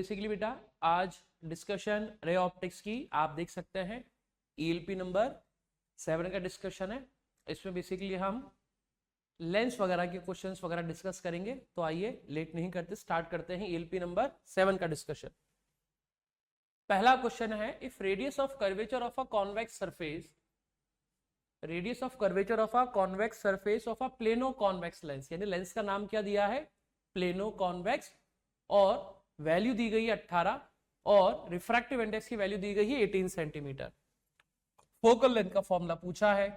Basically बेटा आज discussion ray optics की आप देख सकते हैं ईएलपी नंबर 7 का डिस्कशन है। इसमें बेसिकली हम लेंस वगैरह के क्वेश्चंस वगैरह डिस्कस करेंगे। तो आइए लेट नहीं करते, स्टार्ट करते हैं ईएलपी नंबर 7 का डिस्कशन। पहला क्वेश्चन है, if radius of curvature of a convex surface, radius of curvature of a convex surface of a plano convex lens, यानी लेंस का नाम क्या दिया है, प्लेनो कॉन्वेक्स, और वैल्यू दी गई है 18 और रिफ्रैक्टिव इंडेक्स की वैल्यू दी गई है 18 सेंटीमीटर। फोकल लेंथ का फॉर्मूला पूछा है,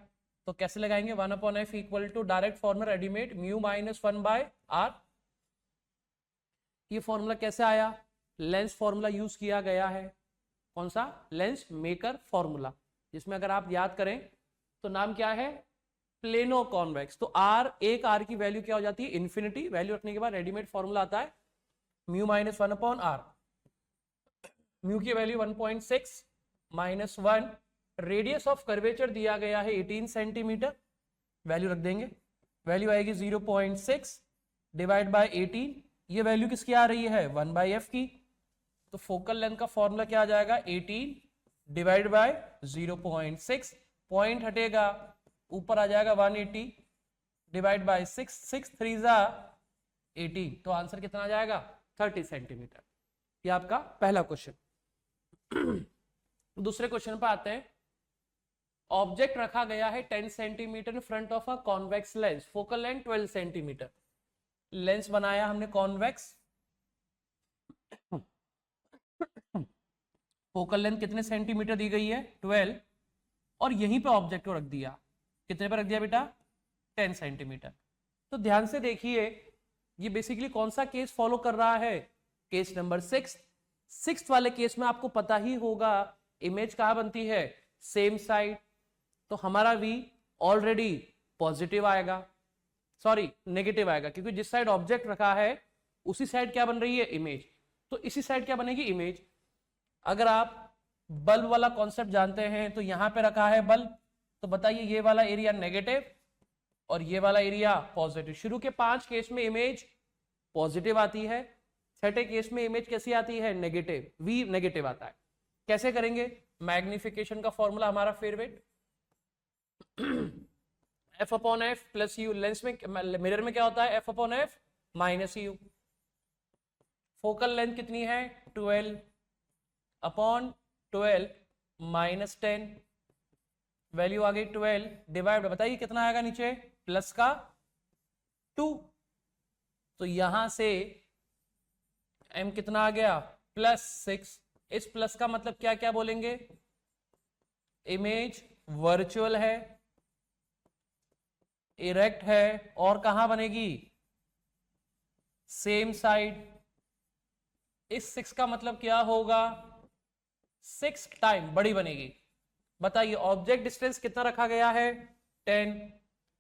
तो कैसे लगाएंगे, 1/f equal to direct formula readymade mu minus 1/r। ये फॉर्मूला कैसे आया, लेंस फॉर्मूला यूज किया गया है। कौन सा, लेंस मेकर फॉर्मूला, जिसमें अगर आप याद करें तो नाम क्या है, प्लेनो कॉन्वेक्स। तो आर, एक आर की वैल्यू क्या हो जाती है, इन्फिनिटी। वैल्यू रखने के बाद रेडीमेड फॉर्मूला आता है म्यू माइनस 1/r। म्यू की value 1.6 minus 1, radius of curvature दिया गया है 18 सेंटीमीटर, वैल्यू रख देंगे। वैल्यू आएगी 0.6 डिवाइड बाय 18, ये वैल्यू किसकी आ रही है, 1/f की। तो फोकल लेंथ का फॉर्मूला क्या आ जाएगा, 18 डिवाइड बाय 0.6, पॉइंट हटेगा, ऊपर आ जाएगा 180 डिवाइड बाय 6, 6 3 जा 18, तो आंसर कितना आ जाएगा, 30 सेंटीमीटर। ये आपका पहला क्वेश्चन। दूसरे क्वेश्चन पर आते हैं। ऑब्जेक्ट रखा गया है 10 centimetre in front of a convex lens, focal length 12 centimetre. Lens बनाया हमने कॉन्वेक्स, फोकल लेंथ कितने सेंटीमीटर दी गई है, 12, और यहीं पे ऑब्जेक्ट को रख दिया, कितने पर रख दिया बेटा, 10 सेंटीमीटर। तो ध्यान से देखिए, ये बेसिकली कौन सा केस फॉलो कर रहा है, केस नंबर 6 वाले केस में आपको पता ही होगा इमेज कहां बनती है, सेम साइड। तो हमारा V ऑलरेडी पॉजिटिव आएगा, सॉरी नेगेटिव आएगा, क्योंकि जिस साइड ऑब्जेक्ट रखा है उसी साइड क्या बन रही है, इमेज। तो इसी साइड क्या बनेगी, इमेज। अगर आप बल्ब वाला कॉन्सेप्ट जानते हैं तो यहां पे रखा है बल्ब, तो बताइए ये वाला एरिया नेगेटिव और ये वाला एरिया पॉजिटिव। शुरू के 5 केस में इमेज पॉजिटिव आती है, छठे केस में इमेज कैसी आती है, नेगेटिव, V नेगेटिव आता है। कैसे करेंगे, मैग्निफिकेशन का फॉर्मूला हमारा favourite, f/f plus you. Lens में, मिरर में क्या होता है, f/f minus you. Focal length कितनी है, 12/12 माइनस 10, वैल्यू आ गई 12 डिवाइड, बताइए कितना आएगा नीचे, प्लस का 2। तो यहां से m कितना आ गया, +6। इस प्लस का मतलब क्या क्या बोलेंगे, इमेज वर्चुअल है, इरेक्ट है, और कहां बनेगी, सेम साइड। इस 6 का मतलब क्या होगा, 6 टाइम बड़ी बनेगी। बताइए ऑब्जेक्ट डिस्टेंस कितना रखा गया है, 10,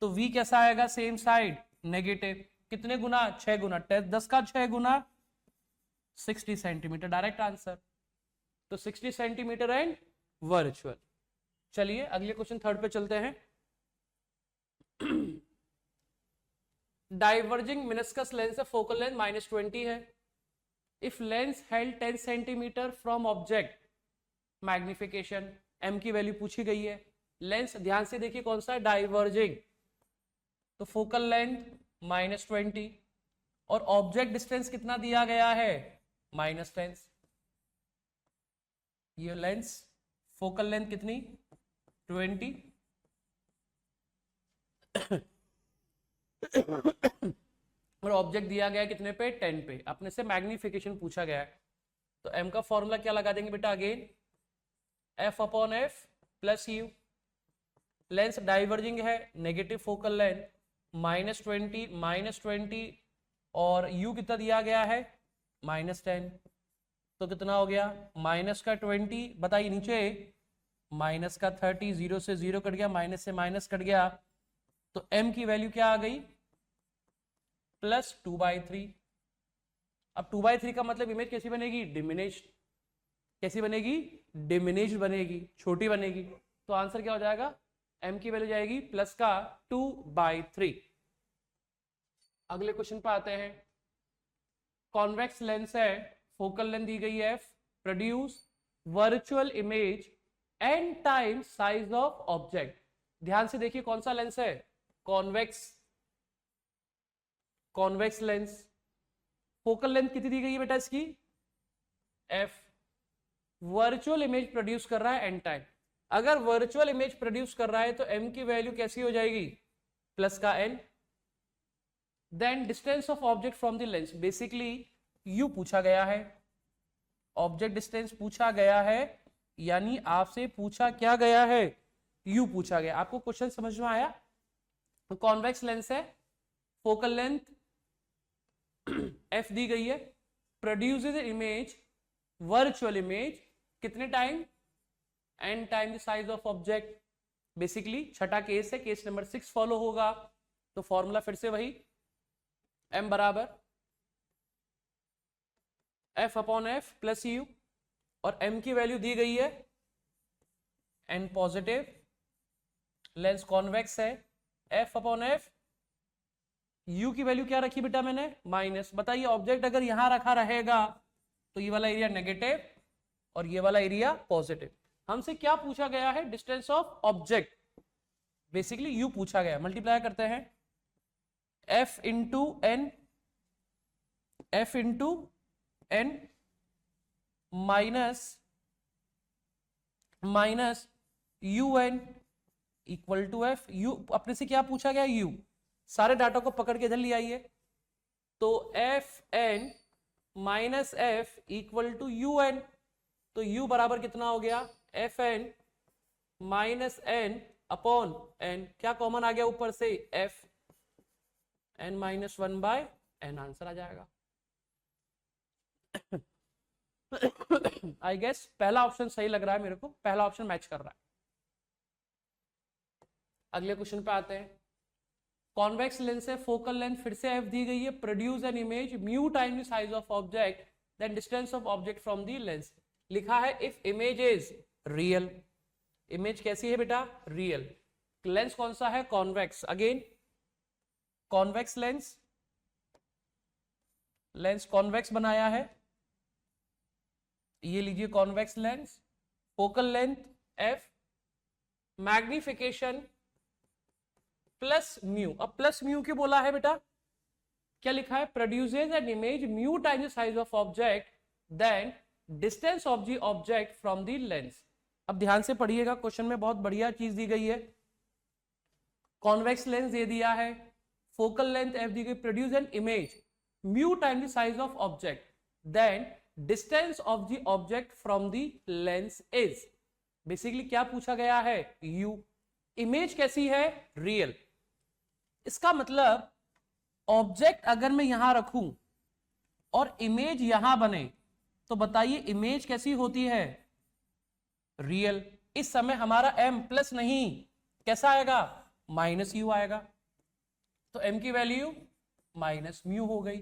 तो V कैसा आएगा, सेम साइड नेगेटिव। कितने गुना, 6 गुना, 10 का 6 गुना 60 सेंटीमीटर, डायरेक्ट आंसर। तो 60 सेंटीमीटर एंड वर्चुअल। चलिए अगले क्वेश्चन थर्ड पे चलते हैं। डाइवर्जिंग मिनिस्कस लेंस है, फोकल लेंथ -20 है। If lens held 10 centimetre from object, magnification m की वैल्यू पूछी गई है। लेंस ध्यान से देखिए कौन सा है, डाइवर्जिंग, तो फोकल लेंथ -20 और ऑब्जेक्ट डिस्टेंस कितना दिया गया है, -10। ये लेंस फोकल लेंथ कितनी, 20 और ऑब्जेक्ट दिया गया कितने पे, 10 पे। अपने से मैग्निफिकेशन पूछा गया है, तो m का फॉर्मूला क्या लगा देंगे बेटा, again f/f plus you. Lens diverging है, नेगेटिव फोकल लेंथ, -20 और u कितना दिया गया है, -10, तो कितना हो गया, माइनस का 20, बताइए नीचे माइनस का 30, 0 से 0 कट गया, माइनस से माइनस कट गया, तो m की वैल्यू क्या आ गई, +2/3। अब 2/3 का मतलब इमेज कैसी बनेगी, डिमिनिश्ड। कैसी बनेगी, डिमिनिश्ड बनेगी, छोटी बनेगी। तो आंसर क्या हो जाएगा, m की वैल्यू जाएगी प्लस का 2/3। अगले क्वेश्चन पे आते हैं। कॉन्वेक्स लेंस है, फोकल लेंथ दी गई है f, produce virtual image n time size of object. ध्यान से देखिए कौन सा लेंस है, कॉन्वेक्स लेंस। फोकल लेंथ कितनी दी गई है बेटा इसकी, f। वर्चुअल इमेज प्रोड्यूस कर रहा है n टाइम। अगर वर्चुअल इमेज प्रोड्यूस कर रहा है तो m की वैल्यू कैसी हो जाएगी, प्लस का n। Then distance of object from the lens, basically u पूछा गया है, ऑब्जेक्ट डिस्टेंस पूछा गया है, यानी आपसे पूछा क्या गया है, u पूछा गया। आपको क्वेश्चन समझ में आया? कॉन्वेक्स लेंस है, फोकल लेंथ f दी गई है, प्रोड्यूसेस इमेज, वर्चुअल इमेज, कितने time, n time the size of object. Basically छठा केस है, केस नंबर 6 फॉलो होगा। तो फॉर्मूला फिर से वही, m बराबर f upon F plus you, और m की वैल्यू दी गई है n पॉजिटिव, लेंस कॉन्वेक्स है, f अपॉन एफ, u की वैल्यू क्या रखी बेटा मैंने, माइनस। बताइए ऑब्जेक्ट अगर यहां रखा रहेगा तो ये वाला एरिया नेगेटिव और ये वाला एरिया पॉजिटिव। हमसे क्या पूछा गया है, distance of object, basically u पूछा गया। मल्टीप्लाई करते हैं, f into n, f into n minus U N equal to F. U अपने से क्या पूछा गया, u। सारे डाटा को पकड़ के इधर ले आइए, तो f n minus f equal to u n. तो u बराबर कितना हो गया, f n minus n upon n, क्या कॉमन आ गया ऊपर से, f n minus 1 by n, answer आ जाएगा। आई गेस पहला ऑप्शन सही लग रहा है मेरे को, पहला ऑप्शन मैच कर रहा है। अगले क्वेश्चन पे आते हैं। कॉन्वेक्स लेंस है, फोकल लेंथ फिर से f दी गई है, produce an image mu time the size of object then distance of object from the lens. लिखा है इफ इमेज इज रियल। इमेज कैसी है बेटा, रियल। लेंस कौन सा है, convex. Again convex lens, lens convex बनाया है, ये लीजिए convex lens, focal length f, magnification plus mu. अब प्लस म्यू क्यों बोला है बेटा, क्या लिखा है, produces an image mu time the size of object then distance of the object from the lens. अब ध्यान से पढ़िएगा, क्वेश्चन में बहुत बढ़िया चीज दी गई है। कॉन्वेक्स लेंस दे दिया है, फोकल लेंथ f दी गई, produce an image mu time the size of object then distance of the object from the lens is. Basically क्या पूछा गया है, u। इमेज कैसी है, रियल। इसका मतलब ऑब्जेक्ट अगर मैं यहां रखूं और इमेज यहां बने तो बताइए इमेज कैसी होती है, रियल। इस समय हमारा m प्लस नहीं, कैसा आएगा, माइनस यू आएगा। तो m की वैल्यू माइनस म्यू हो गई।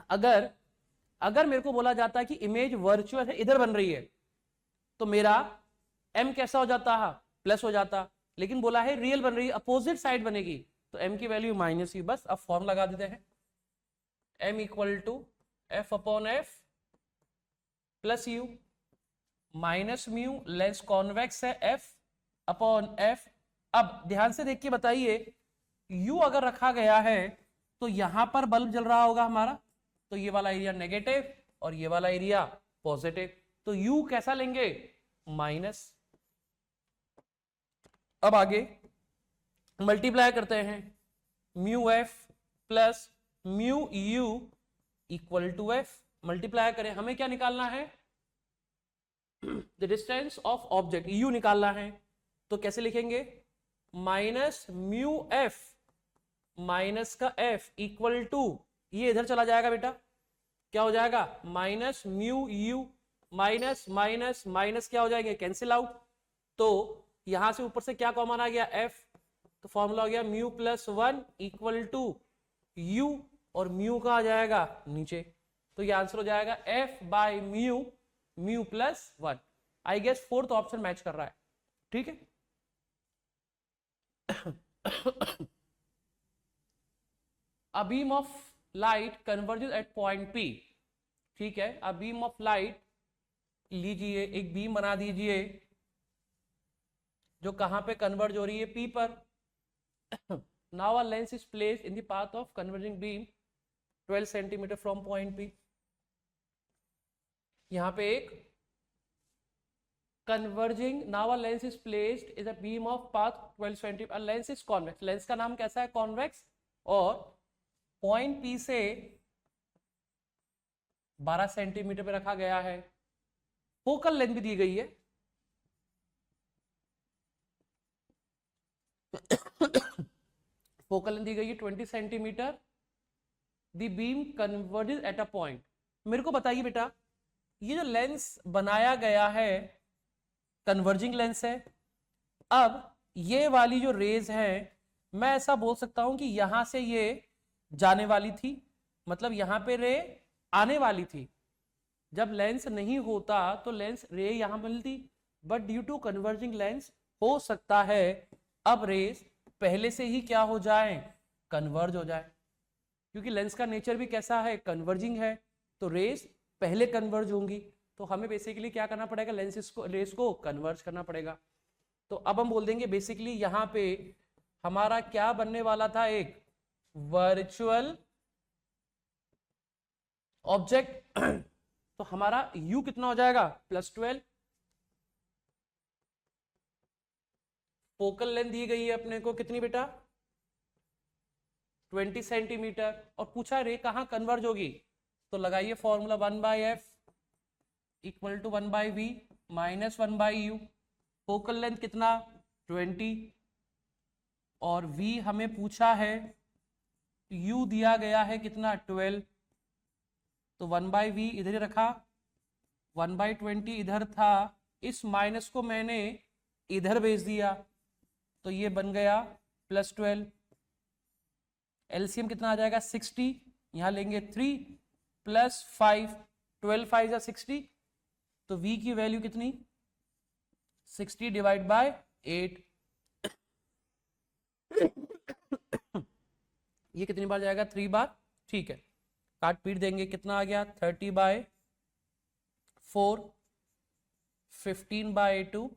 अगर मेरे को बोला जाता है कि इमेज वर्चुअल है, इधर बन रही है, तो मेरा m कैसा हो जाता है, प्लस हो जाता। लेकिन बोला है रियल बन रही है, अपोजिट साइड बनेगी, तो m की वैल्यू माइनस ही। बस अब फॉर्म लगा देते हैं, m equal to F upon F plus U minus mu, lens convex है, f अपॉन एफ। अब ध्यान से देख के बताइए, u अगर रखा गया है तो यहां पर बल्ब जल रहा होगा हमारा, तो ये वाला एरिया नेगेटिव और ये वाला एरिया पॉजिटिव, तो u कैसा लेंगे, माइनस। अब आगे मल्टीप्लाई करते हैं, mu F plus mu U equal to F. Multiply करें, हमें क्या निकालना है, the distance of object, u निकालना है। तो कैसे लिखेंगे, माइनस म्यू एफ माइनस का f इक्वल टू, ये इधर चला जाएगा बेटा, क्या हो जाएगा, minus mu U, minus minus minus क्या हो जाएंगे, कैंसिल आउट। तो यहां से ऊपर से क्या कॉमन आ गया, f, तो फॉर्मूला हो गया mu plus 1 equal to u, और म्यू का आ जाएगा नीचे, तो ये आंसर हो जाएगा f by mu, mu plus 1। I guess fourth option match कर रहा है, ठीक है। A beam of light converges at point P, ठीक है, अ बीम ऑफ लाइट, लीजिए एक बीम बना दीजिए जो कहां पे कन्वर्ज हो रही है, P पर। Now a lens is placed in the path of converging beam 12 centimetre from point P। यहां पे एक converging, now a lens is placed is a beam of path 12 centimeter, a lens is convex, lens का नाम कैसा है, convex, और point P से 12 centimetre पे रखा गया है। फोकल लेंथ भी दी गई है। फोकल लेंथ दी गई है 20 centimetre. The beam converges at a point. मेरे को बताइए बेटा, ये जो लेंस बनाया गया है कन्वर्जिंग लेंस है। अब ये वाली जो रेज है, मैं ऐसा बोल सकता हूं कि यहां से ये जाने वाली थी, मतलब यहां पे रे आने वाली थी। जब लेंस नहीं होता तो लेंस रे यहां मिलती, but due to converging lens हो सकता है अब रेज पहले से ही क्या हो जाए, कन्वर्ज हो जाए, क्योंकि लेंस का नेचर भी कैसा है, कन्वर्जिंग है, तो रेज पहले कन्वर्ज होंगी। तो हमें बेसिकली क्या करना पड़ेगा, रेस को कन्वर्ज करना पड़ेगा। तो अब हम बोल देंगे बेसिकली यहां पे हमारा क्या बनने वाला था, एक वर्चुअल ऑब्जेक्ट। तो हमारा u कितना हो जाएगा, +12। फोकल लेंथ दी गई है अपने को कितनी बेटा, 20 सेंटीमीटर, और पूछा रे कहां कन्वर्ज होगी, तो लगाइए formula 1/f equal to 1/v minus 1/u। Focal length कितना 20, और v हमें पूछा है, u दिया गया है कितना 12, तो 1/v इधर ही रखा, 1/20 इधर था, इस माइनस को मैंने इधर भेज दिया, तो ये बन गया +12। एलसीएम कितना आ जाएगा 60, यहां लेंगे 3 + 5, 12 5 60, तो v की वैल्यू कितनी 60/8। ये कितनी बार जाएगा, 3 बार, ठीक है, काट पीट देंगे, कितना आ गया 30/4, 15/2,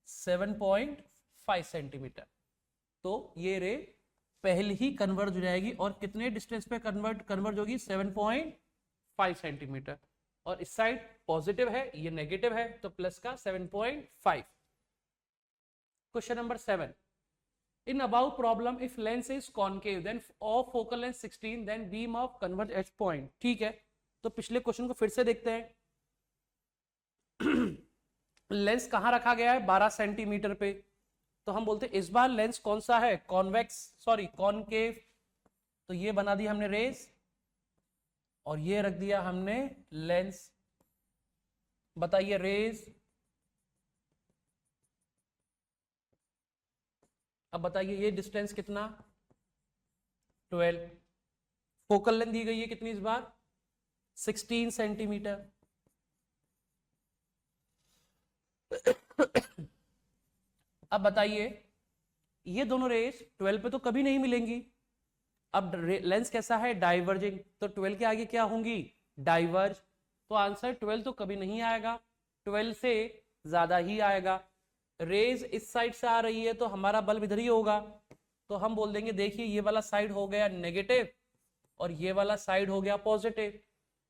7.5 सेंटीमीटर। तो ये रे पहले ही कन्वर्ज हो जाएगी, और कितने डिस्टेंस पे कन्वर्ज होगी, 7.5 सेंटीमीटर, और इस साइड पॉजिटिव है, ये नेगेटिव है, तो प्लस का 7.5। Question number 7, in above problem if lens is concave then of focal length 16 then beam of converge h point। ठीक है, तो पिछले क्वेश्चन को फिर से देखते हैं। लेंस कहां रखा गया है, 12 सेंटीमीटर पे, तो हम बोलते हैं इस बार लेंस कौन सा है, कॉनकेव। तो ये बना दी हमने रेस, और ये रख दिया हमने लेंस। बताइए रेस, अब बताइए ये डिस्टेंस कितना 12, फोकल लेंथ दी गई है कितनी इस बार 16 सेंटीमीटर। अब बताइए ये दोनों रेस 12 पे तो कभी नहीं मिलेंगी। अब लेंस कैसा है, डाइवर्जिंग, तो 12 के आगे क्या होंगी, डाइवर्ज, तो आंसर 12 तो कभी नहीं आएगा, 12 से ज्यादा ही आएगा। रेज इस साइड से आ रही है तो हमारा बल्ब इधर ही होगा, तो हम बोल देंगे देखिए ये वाला साइड हो गया नेगेटिव और ये वाला साइड हो गया पॉजिटिव,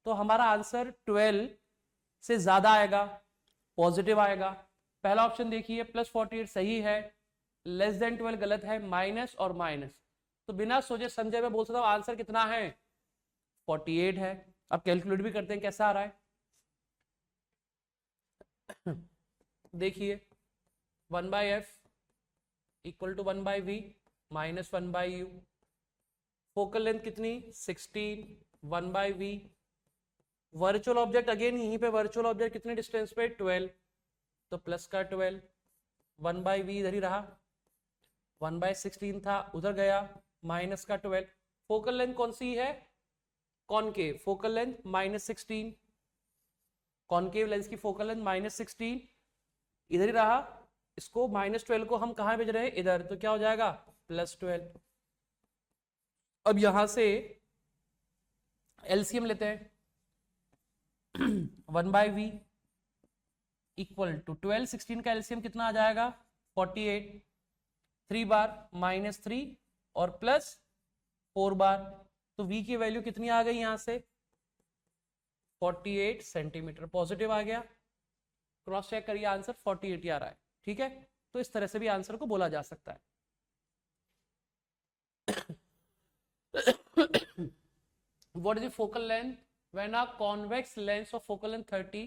तो हमारा आंसर 12 से ज्यादा आएगा, पॉजिटिव आएगा। पहला ऑप्शन देखिए +48 सही है, <12 गलत है, माइनस और माइनस, तो बिना सोचे समझे मैं बोल सकता हूं आंसर कितना है 48 है। अब कैलकुलेट भी करते हैं कैसा आ रहा है। देखिए 1/f equal to 1/v minus 1/u, focal length कितनी 16, 1/v, वर्चुअल ऑब्जेक्ट अगेन यहीं पे वर्चुअल ऑब्जेक्ट कितने डिस्टेंस पे 12, तो प्लस का 12, 1/v इधर ही रहा, 1/16 था उधर गया, माइनस का 12, फोकल लेंथ कौन सी है concave, focal length -16, concave lens की फोकल लेंथ -16 इधर ही रहा, इसको -12 को हम कहां भेज रहे हैं इधर, तो क्या हो जाएगा +12। अब यहां से एलसीएम लेते हैं 1/v इक्वल टू 12, 16 का एलसीएम कितना आ जाएगा 48, 3 बार -3 और +4 बार, तो v की वैल्यू कितनी आ गई यहां से 48 सेंटीमीटर, पॉजिटिव आ गया। क्रॉस चेक करिए आंसर 48 आ रहा है, ठीक है। तो इस तरह से भी आंसर को बोला जा सकता है। What is the focal length when a convex lens of focal length 30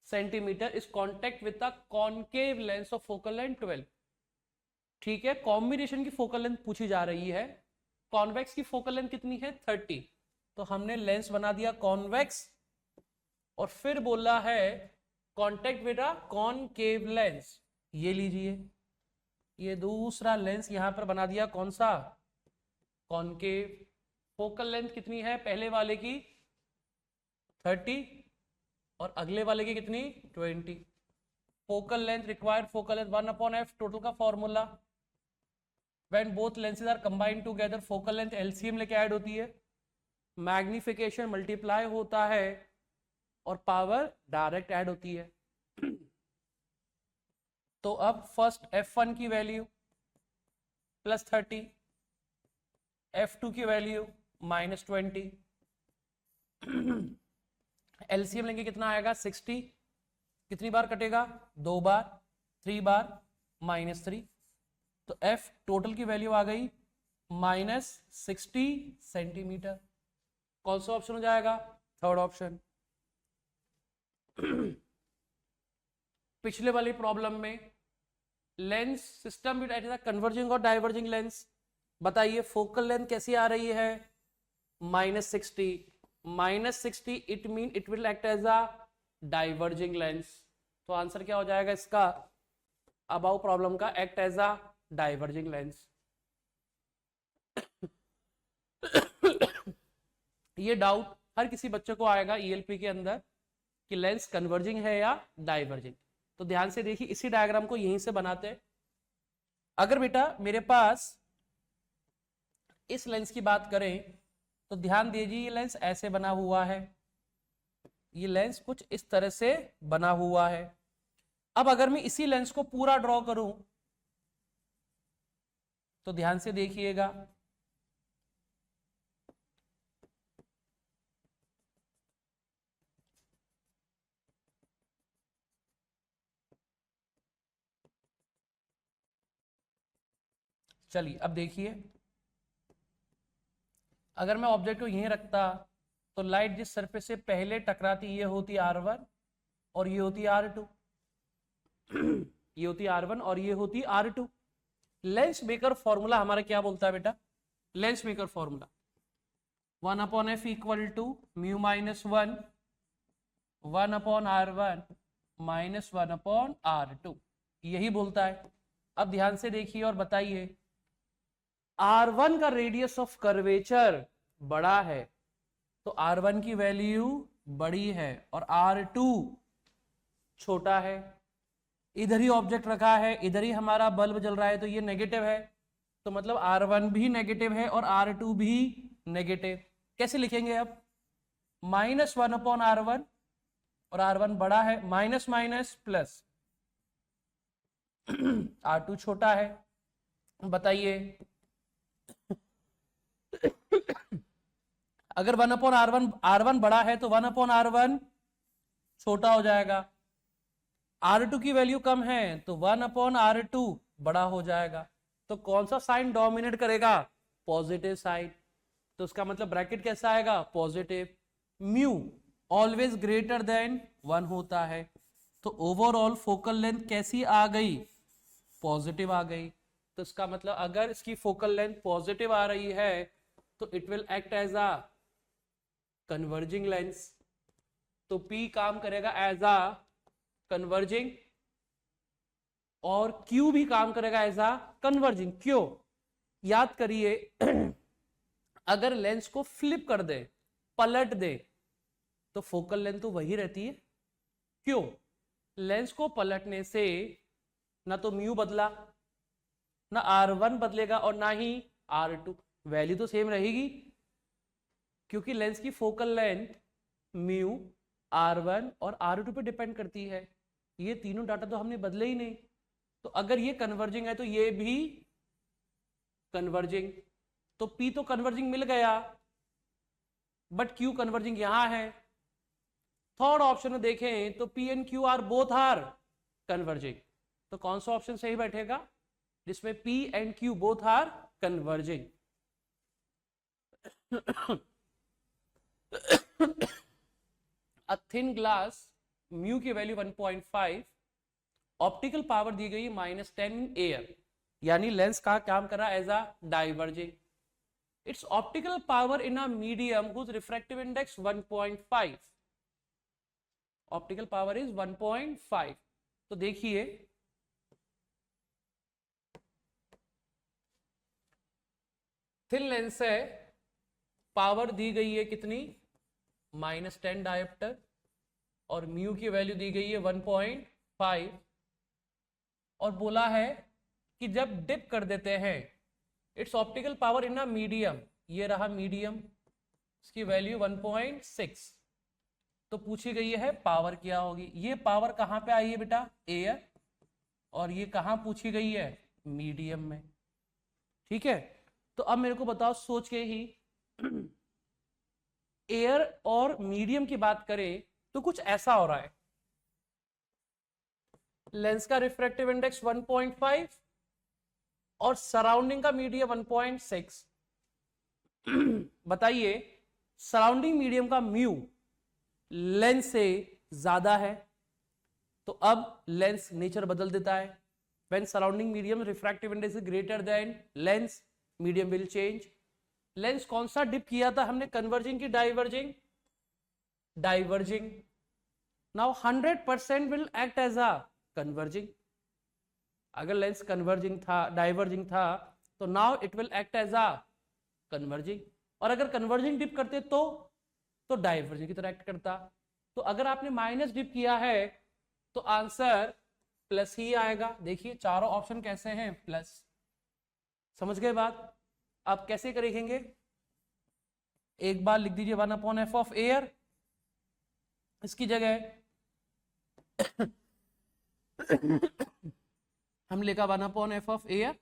centimeter is contact with a concave lens of focal length 12? ठीक है, कॉम्बिनेशन की फोकल लेंथ पूछी जा रही है। कॉन्वेक्स की फोकल लेंथ कितनी है 30, तो हमने लेंस बना दिया कॉन्वेक्स और फिर बोला है contact with a concave lens. ये लीजिए, ये दूसरा लेंस यहां पर बना दिया, कौन सा कॉनकेव। फोकल लेंथ कितनी है पहले वाले की 30 और अगले वाले की कितनी 20। Focal length required focal length 1/f total का formula, when both lenses are combined together focal length LCM लेके ऐड होती है, मैग्निफिकेशन मल्टीप्लाई होता है और पावर डायरेक्ट ऐड होती है। तो अब फर्स्ट f1 की वैल्यू +30, f2 की वैल्यू -20, एलसीएम लेंगे कितना आएगा 60, कितनी बार कटेगा 2 बार, 3 बार -3, तो f टोटल की वैल्यू आ गई -60 सेंटीमीटर। कौन सा ऑप्शन हो जाएगा थर्ड ऑप्शन। पिछले वाली प्रॉब्लम में लेंस सिस्टम विद कन्वर्जिंग और डाइवर्जिंग लेंस, बताइए फोकल लेंथ कैसी आ रही है -60, -60 it mean it will act as a diverging lens, तो आंसर क्या हो जाएगा इसका अबाउ प्रॉब्लम का, act as a diverging lens. ये डाउट हर किसी बच्चे को आएगा ईएलपी के अंदर कि लेंस कन्वर्जिंग है या डाइवर्जिंग। तो ध्यान से देखिए, इसी डायग्राम को यहीं से बनाते हैं। अगर बेटा मेरे पास इस लेंस की बात करें तो ध्यान दीजिए, ये लेंस ऐसे बना हुआ है, ये लेंस कुछ इस तरह से बना हुआ है। अब अगर मैं इसी लेंस को पूरा ड्रॉ करूं तो ध्यान से देखिएगा, चलिए अब देखिए, अगर मैं ऑब्जेक्ट को यहीं रखता तो लाइट जिस सरफेस से पहले टकराती ये होती R1 और ये होती R2, ये होती R1 और ये होती R2। लेंस मेकर फॉर्मूला हमारा क्या बोलता है बेटा, lens maker formula 1/f equal to mu -1 1/R1 -1/R2, यही बोलता है। अब ध्यान से देखिए और बताइए, R1 का रेडियस ऑफ कर्वेचर बड़ा है तो R1 की वैल्यू बड़ी है और R2 छोटा है। इधर ही ऑब्जेक्ट रखा है, इधर ही हमारा बल्ब जल रहा है, तो ये नेगेटिव है, तो मतलब R1 भी नेगेटिव है और R2 भी नेगेटिव। कैसे लिखेंगे अब, -1/R1 और R1 बड़ा है, माइनस माइनस प्लस, R2 छोटा है। बताइए अगर 1/R1 बड़ा है तो 1/R1 छोटा हो जाएगा, R2 की वैल्यू कम है तो 1/R2 बड़ा हो जाएगा। तो कौन सा साइन डोमिनेट करेगा, पॉजिटिव साइड, तो उसका मतलब ब्रैकेट कैसा आएगा positive. Mu always greater than 1 होता है, तो ओवरऑल फोकल लेंथ कैसी आ गई, पॉजिटिव आ गई। तो इसका मतलब अगर इसकी फोकल लेंथ पॉजिटिव आ रही है तो it will act as a converging lens, तो P काम करेगा एज अ कन्वर्जिंग और Q भी काम करेगा एज अ कन्वर्जिंग। क्यों, याद करिए अगर लेंस को फ्लिप कर दे, पलट दे, तो फोकल लेंथ तो वही रहती है। क्यों, लेंस को पलटने से ना तो म्यू बदला, ना R1 बदलेगा और ना ही R2, वैल्यू तो सेम रहेगी। क्योंकि लेंस की फोकल लेंथ म्यू, R1 और R2 पे डिपेंड करती है। ये तीनों डाटा तो हमने बदले ही नहीं, तो अगर ये कन्वर्जिंग है तो ये भी कन्वर्जिंग, तो P तो कन्वर्जिंग मिल गया, बट Q कन्वर्जिंग यहां है। थर्ड ऑप्शन में देखें तो P and Q are both are converging, तो कौन सा ऑप्शन सही बैठेगा जिसमें P and Q both are converging? A thin glass, mu की वैल्यू 1.5, ऑप्टिकल पावर दी गई -10 इन एयर, यानी लेंस का काम कर रहा है as a diverging. Its optical power in a medium whose refractive index 1.5, optical power is 1.5। तो देखिए थिन लेंस है, पावर दी गई है कितनी, -10 डायोप्टर, और म्यू की वैल्यू दी गई है 1.5, और बोला है कि जब डिप कर देते हैं it's optical power in a medium, ये रहा मीडियम, इसकी वैल्यू 1.6, तो पूछी गई है पावर क्या होगी। ये पावर कहां पे आई है बेटा, एयर, और ये कहां पूछी गई है, मीडियम में। ठीक है, तो अब मेरे को बताओ सोच के ही, एयर और मीडियम की बात करें तो कुछ ऐसा हो रहा है, लेंस का रिफ्रैक्टिव इंडेक्स 1.5 और सराउंडिंग का मीडियम 1.6। बताइए सराउंडिंग मीडियम का म्यू लेंस से ज्यादा है, तो अब लेंस नेचर बदल देता है। When surrounding medium refractive index is greater than lens, medium will change. Lens कौन सा डिप किया था हमने, कन्वर्जिंग की diverging, diverging. Now 100% will act as a converging. अगर लेंस कन्वर्जिंग था, डाइवर्जिंग था, तो now it will act as a converging, और अगर कन्वर्जिंग डिप करते तो डाइवर्जिंग की तरह एक्ट करता। तो अगर आपने माइनस डिप किया है तो आंसर प्लस ही आएगा। देखिए चारों ऑप्शन कैसे हैं, प्लस। समझ गए बात? आप कैसे करेंगे, एक बार लिख दीजिए 1/f ऑफ एयर, इसकी जगह हम लिखा 1/f of air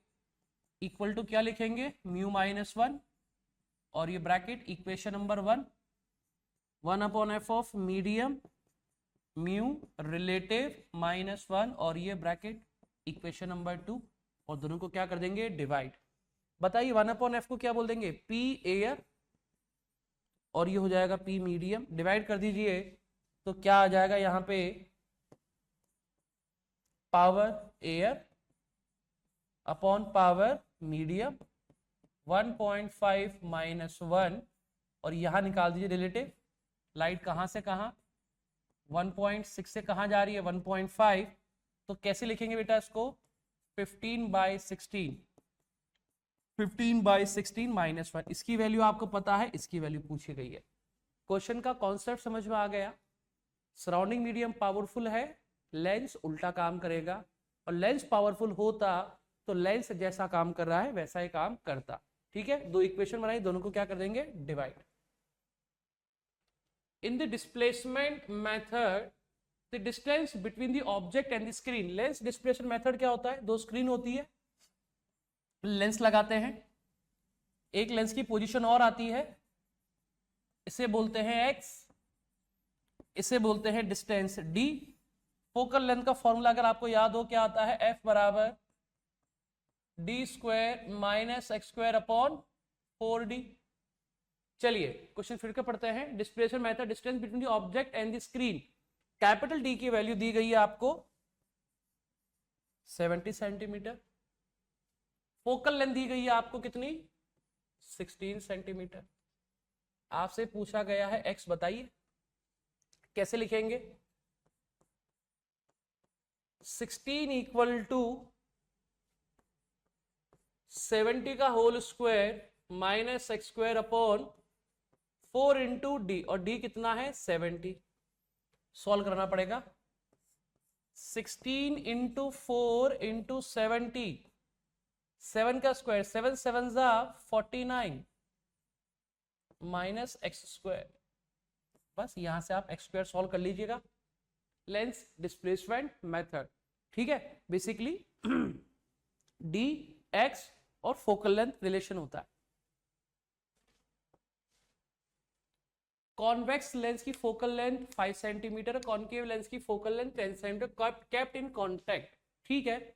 equal to क्या लिखेंगे, म्यू -1, और ये bracket equation number 1, 1/f of medium mu relative -1, और ये ब्रैकेट इक्वेशन नंबर 2, और दोनों को क्या कर देंगे, डिवाइड। बताइए 1/f को क्या बोल देंगे, P एयर, और ये हो जाएगा P मीडियम, डिवाइड कर दीजिए तो क्या आ जाएगा यहां पे, power air upon power medium 1.5 -1, और यहां निकाल दीजिए रिलेटिव, लाइट कहां से कहां, 1.6 से कहां जा रही है, 1.5, तो कैसे लिखेंगे बेटा इसको, 15/16, 15/16 -1, इसकी वैल्यू आपको पता है, इसकी वैल्यू पूछी गई है। क्वेश्चन का कॉन्सेप्ट समझ में आ गया। सराउंडिंग मीडियम पावरफुल है, लेंस उल्टा काम करेगा, और लेंस पावरफुल होता तो लेंस जैसा काम कर रहा है वैसा ही काम करता। ठीक है, दो इक्वेशन बनाई, दोनों को क्या कर देंगे, divide. In the displacement method the distance between the object and the screen, lens displacement method क्या होता है, दो स्क्रीन होती है, लेंस लगाते हैं, एक लेंस की पोजीशन और आती है, इसे बोलते हैं x, इसे बोलते हैं डिस्टेंस d। फोकल लेंथ का फॉर्मूला अगर आपको याद हो क्या आता है, f बराबर d² - x² अपॉन 4d। चलिए क्वेश्चन फिर के पढ़ते हैं। Displacement method, distance between the object and the screen, capital D की वैल्यू दी गई है आपको 70 सेंटीमीटर, फोकल लेंथ दी गई है आपको कितनी, 16 सेंटीमीटर। आपसे पूछा गया है x, बताइए कैसे लिखेंगे, 16 इक्वल टू 70 का whole square minus x² upon 4 into D, और d कितना है 70, सॉल्व करना पड़ेगा। 16 इंटू 4 इंटू 70, 7 का स्क्वायर, 7 7 जा 49, माइनस एक्स स्क्वायर। बस यहां से आप एक्स स्क्वायर सॉल्व कर लीजिएगा, लेंस डिस्प्लेसमेंट मेथड। ठीक है, बेसिकली डी एक्स और फोकल लेंथ रिलेशन होता है। कॉन्वेक्स लेंस की focal length 5 centimetre, concave lens की focal length 10 centimetre, kept in contact. ठीक है,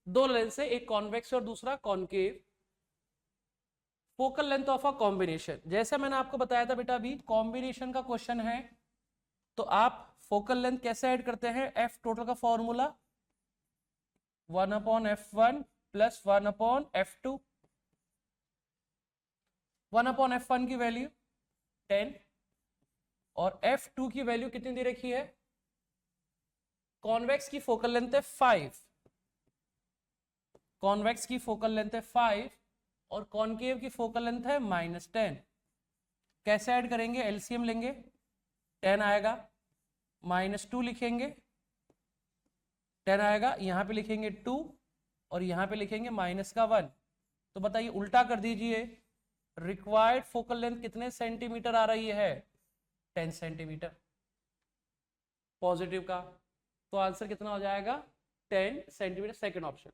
दो लेंस है, एक कॉन्वेक्स और दूसरा concave. Focal length of a combination, जैसे मैंने आपको बताया था बेटा, अभी कॉम्बिनेशन का क्वेश्चन है तो आप फोकल लेंथ कैसे ऐड करते हैं? एफ टोटल का formula 1/f1 plus 1/f2। 1/f1 की वैल्यू 10 और f2 की वैल्यू कितनी दे रखी है? कॉन्वेक्स की फोकल लेंथ है 5, कॉन्वेक्स की फोकल लेंथ है 5 और कॉन्केव की फोकल लेंथ है -10। कैसे ऐड करेंगे? एलसीएम लेंगे, 10 आएगा, -2 लिखेंगे, 10 आएगा, यहां पे लिखेंगे 2 और यहां पे लिखेंगे -1। तो बताइए, उल्टा कर दीजिए, रिक्वायर्ड फोकल लेंथ कितने सेंटीमीटर आ रही है? 10 सेंटीमीटर पॉजिटिव का, तो आंसर कितना हो जाएगा? 10 centimetre, second option.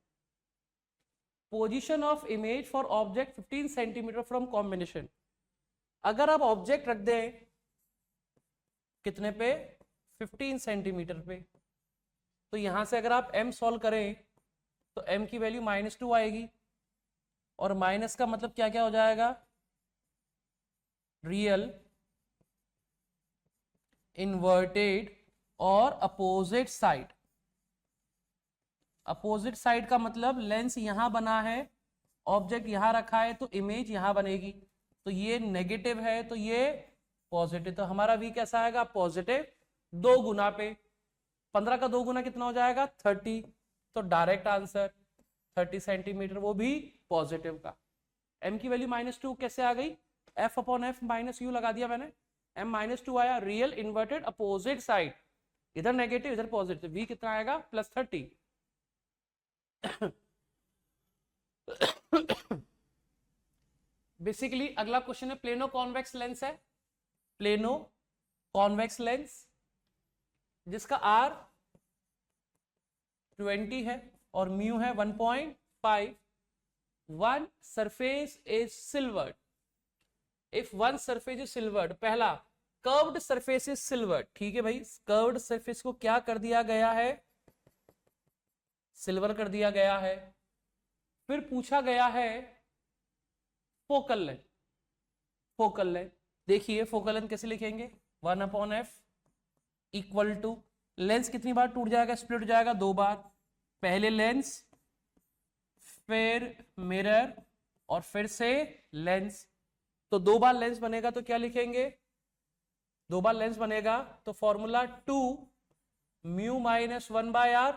Position of image for object 15 centimetre from combination. अगर आप ऑब्जेक्ट रख दें कितने पे? 15 सेंटीमीटर पे, तो यहां से अगर आप m सॉल्व करें तो m की वैल्यू -2 आएगी, और माइनस का मतलब क्या क्या हो जाएगा? रियल, इन्वर्टेड और अपोजिट साइड। अपोजिट साइड का मतलब लेंस यहां बना है, ऑब्जेक्ट यहां रखा है, तो इमेज यहां बनेगी। तो ये नेगेटिव है तो ये पॉजिटिव, तो हमारा वी कैसा आएगा? पॉजिटिव। 2 गुना पे 15 का 2 गुना कितना हो जाएगा? 30। तो डायरेक्ट आंसर 30 सेंटीमीटर, वो भी पॉजिटिव का। m की वैल्यू -2 कैसे आ गई? f/f -u लगा दिया मैंने, m -2 आया, रियल, इन्वर्टेड, अपोजिट साइड, इधर नेगेटिव इधर पॉजिटिव, v कितना आएगा? +30। बेसिकली अगला क्वेश्चन है प्लेनो कॉन्वेक्स लेंस है, प्लेनो कॉन्वेक्स लेंस जिसका r 20 है और म्यू है 1.5। One surface is silvered, if one surface is silvered, पहला कर्व्ड सरफेस इज सिल्वर्ड। ठीक है भाई, कर्व्ड सरफेस को क्या कर दिया गया है? सिल्वर कर दिया गया है। फिर पूछा गया है फोकल लेंथ, फोकल लेंथ देखिए, फोकल लेंथ कैसे लिखेंगे? 1/f इक्वल टू, लेंस कितनी बार टूट जाएगा, स्प्लिट हो जाएगा? 2 बार, पहले लेंस फिर मिरर और फिर से लेंस, तो 2 बार लेंस बनेगा तो क्या लिखेंगे? 2 बार लेंस बनेगा तो फॉर्मूला 2 म्यू -1/r,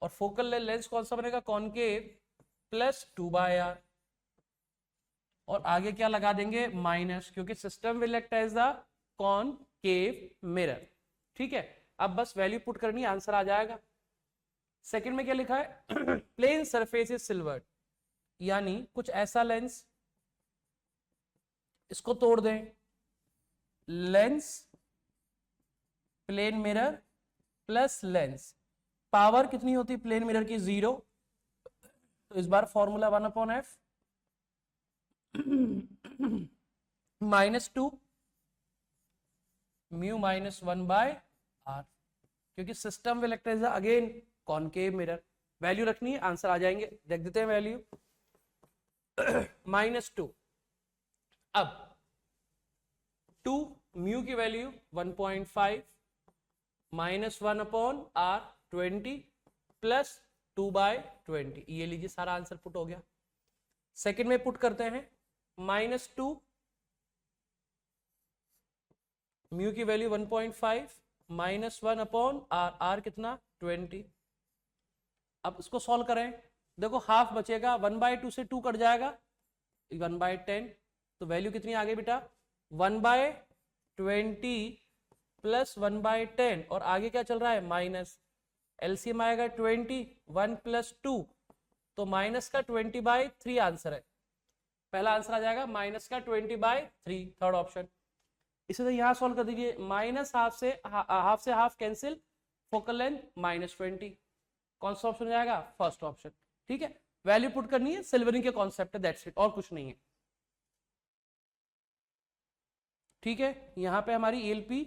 और फोकल लेंस कौन सा बनेगा? कॉनकेव, +2/r, और आगे क्या लगा देंगे? माइनस, क्योंकि system will act as the concave mirror. ठीक है, अब बस वैल्यू पुट करनी, आंसर आ जाएगा। सेकंड में क्या लिखा है? प्लेन सरफेस इज सिल्वर्ड, यानी कुछ ऐसा लेंस, इसको तोड़ दें, lens plane mirror plus lens, power कितनी होती है प्लेन मिरर की? 0। तो इस बार फॉर्मूला 1/f -2 म्यू -1/r, क्योंकि system will act as again concave mirror. Value रखनी है, आंसर आ जाएंगे, देख देते हैं वैल्यू। -2, अब 2 म्यू की वैल्यू 1.5 -1/r 20 प्लस 2/20, ये लीजिए सारा आंसर पुट हो गया। सेकंड में पुट करते हैं, -2 म्यू की वैल्यू 1.5 -1/r, r कितना? 20। अब इसको सॉल्व करें, देखो हाफ बचेगा, 1/2 से 2 कट जाएगा, 1/10, तो वैल्यू कितनी आ गई बेटा? 1/20 प्लस 1/10, और आगे क्या चल रहा है? माइनस, एलसीएम आएगा 20, 1 + 2, तो माइनस का 20/3 आंसर है। पहला आंसर आ जाएगा माइनस का 20/3, थर्ड ऑप्शन। इसे तो यहाँ सॉल्व कर दीजिए, माइनस हाफ से हाफ कैंसिल, फोकल लेंथ -20, कौन सा ऑप्शन जाएगा? First option. ठीक है, वैल्यू पुट करनी है, सिल्वरिंग के कॉन्सेप्ट है, दैट्स इट, और कुछ नहीं है। ठीक है, यहाँ पे हमारी ELP,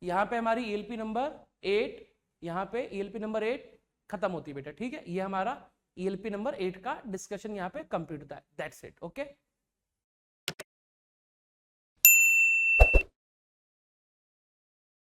यहाँ पे हमारी ELP नंबर 8, यहाँ पे ELP नंबर 8 खत्म होती है बेटा। ठीक है, ये हमारा ELP नंबर 8 का डिस्कशन यहाँ पे कंप्लीट होता है, दैट्स इट। ओके।